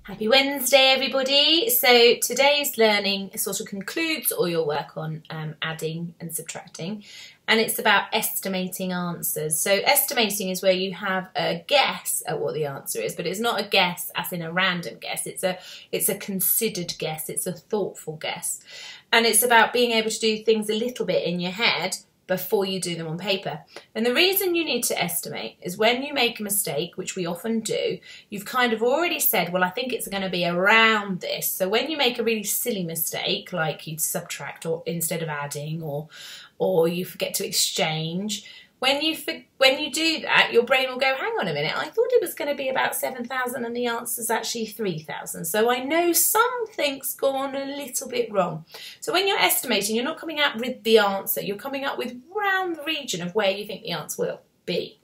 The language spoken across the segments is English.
Happy Wednesday, everybody. So today's learning sort of concludes all your work on adding and subtracting, and it's about estimating answers. So estimating is where you have a guess at what the answer is, but it's not a guess as in a random guess. It's a considered guess. It's a thoughtful guess, and it's about being able to do things a little bit in your head before you do them on paper. And the reason you need to estimate is when you make a mistake, which we often do, you've kind of already said, well, I think it's going to be around this. So when you make a really silly mistake, like you subtract or instead of adding, or you forget to exchange, when you do that, your brain will go, hang on a minute, I thought it was going to be about 7,000 and the answer's actually 3,000. So I know something's gone a little bit wrong. So when you're estimating, you're not coming out with the answer. You're coming up with round the region of where you think the answer will be.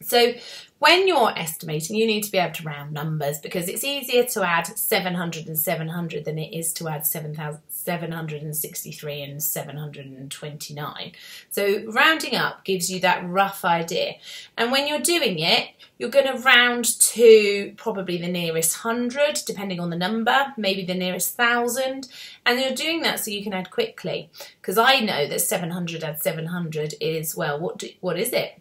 So when you're estimating, you need to be able to round numbers because it's easier to add 700 and 700 than it is to add 763 and 729. So rounding up gives you that rough idea. And when you're doing it, you're going to round to probably the nearest 100, depending on the number, maybe the nearest 1,000. And you're doing that so you can add quickly. Because I know that 700 add 700 is, well, what is it?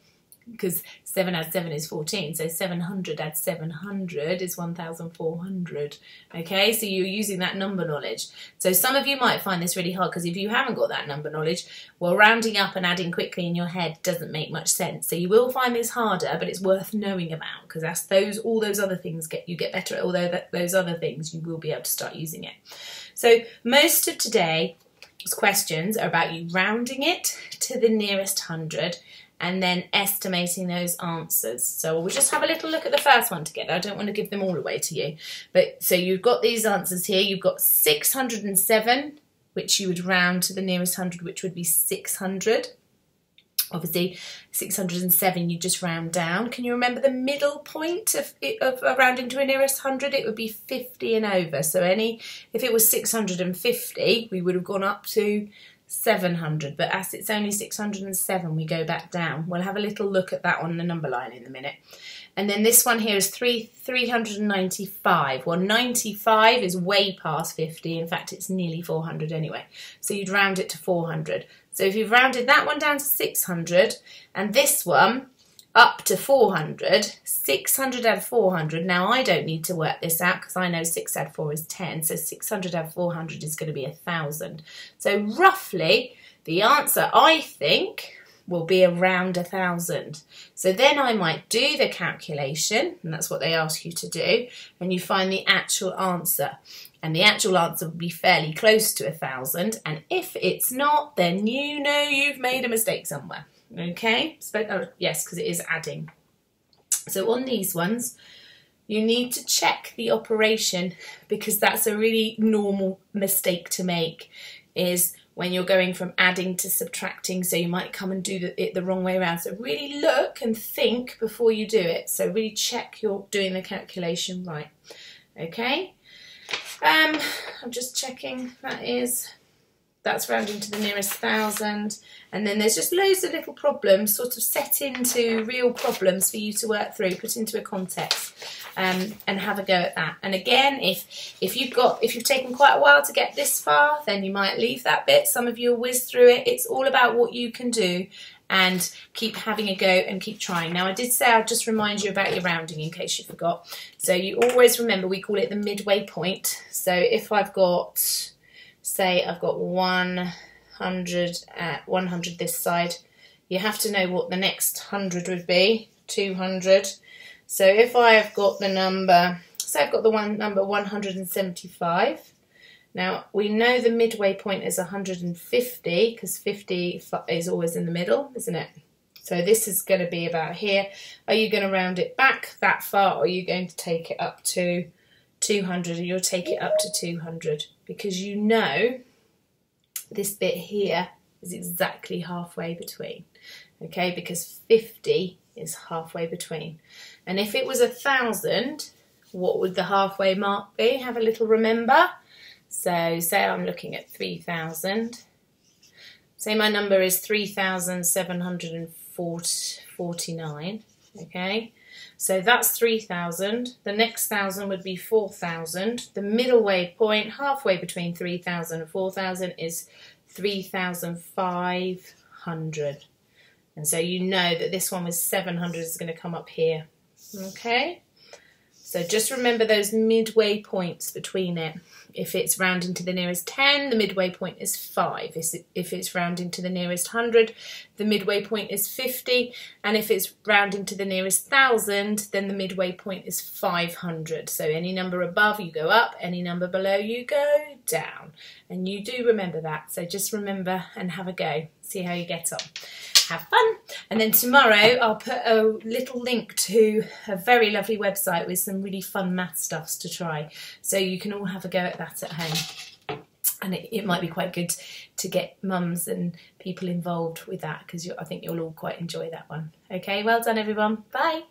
Because 7 add 7 is 14, so 700 add 700 is 1,400. Okay, so you're using that number knowledge. So some of you might find this really hard because if you haven't got that number knowledge, well, rounding up and adding quickly in your head doesn't make much sense. So you will find this harder, but it's worth knowing about because that's all those other things you get better at. Although those other things, you will be able to start using it. So most of today's questions are about you rounding it to the nearest 100. And then estimating those answers. So we'll just have a little look at the first one together. I don't want to give them all away to you. But so you've got these answers here. You've got 607, which you would round to the nearest 100, which would be 600. Obviously, 607 you just round down. Can you remember the middle point of rounding to a nearest 100? It would be 50 and over. So if it was 650, we would have gone up to 700, but as it's only 607, we go back down. We'll have a little look at that on the number line in a minute. And then this one here is 395. Well, 95 is way past 50. In fact, it's nearly 400 anyway. So you'd round it to 400. So if you've rounded that one down to 600 and this one up to 400, 600 add 400. Now, I don't need to work this out because I know 6 add 4 is 10. So 600 add 400 is going to be 1,000. So roughly, the answer, I think, will be around 1,000. So then I might do the calculation, and that's what they ask you to do, and you find the actual answer. And the actual answer will be fairly close to 1,000. And if it's not, then you know you've made a mistake somewhere. Okay, yes, because it is adding. So on these ones, you need to check the operation because that's a really normal mistake to make is when you're going from adding to subtracting. So you might come and do it the wrong way around. So really look and think before you do it. So really check you're doing the calculation right. Okay, I'm just checking that's rounding to the nearest 1,000. And then there's just loads of little problems sort of set into real problems for you to work through, put into a context and have a go at that. And again, if you've taken quite a while to get this far, then you might leave that bit. Some of you will whiz through it. It's all about what you can do and keep having a go and keep trying. Now, I did say I'd just remind you about your rounding in case you forgot. So you always remember we call it the midway point. So if I've got, say I've got 100 this side, you have to know what the next 100 would be, 200. So if I have got the number, say I've got the number 175. Now we know the midway point is 150 because 50 is always in the middle, isn't it? So this is going to be about here. Are you going to round it back that far or are you going to take it up to 200? Or you'll take it up to 200 because you know this bit here is exactly halfway between, okay, because 50 is halfway between. And if it was 1,000, what would the halfway mark be? Have a little remember. So say I'm looking at 3,000. Say my number is 3,749, okay. So that's 3,000. The next 1,000 would be 4,000. The middle way point, halfway between 3,000 and 4,000, is 3,500. And so you know that this one with 700 is going to come up here. Okay? So just remember those midway points between it. If it's rounding to the nearest 10, the midway point is 5. If it's rounding to the nearest 100, the midway point is 50. And if it's rounding to the nearest 1,000, then the midway point is 500. So any number above, you go up. Any number below, you go down. And you do remember that. So just remember and have a go. See how you get on. Have fun. And then tomorrow I'll put a little link to a very lovely website with some really fun math stuffs to try, so you can all have a go at that at home. And it might be quite good to get mums and people involved with that, because I think you'll all quite enjoy that one. Okay, well done everyone. Bye.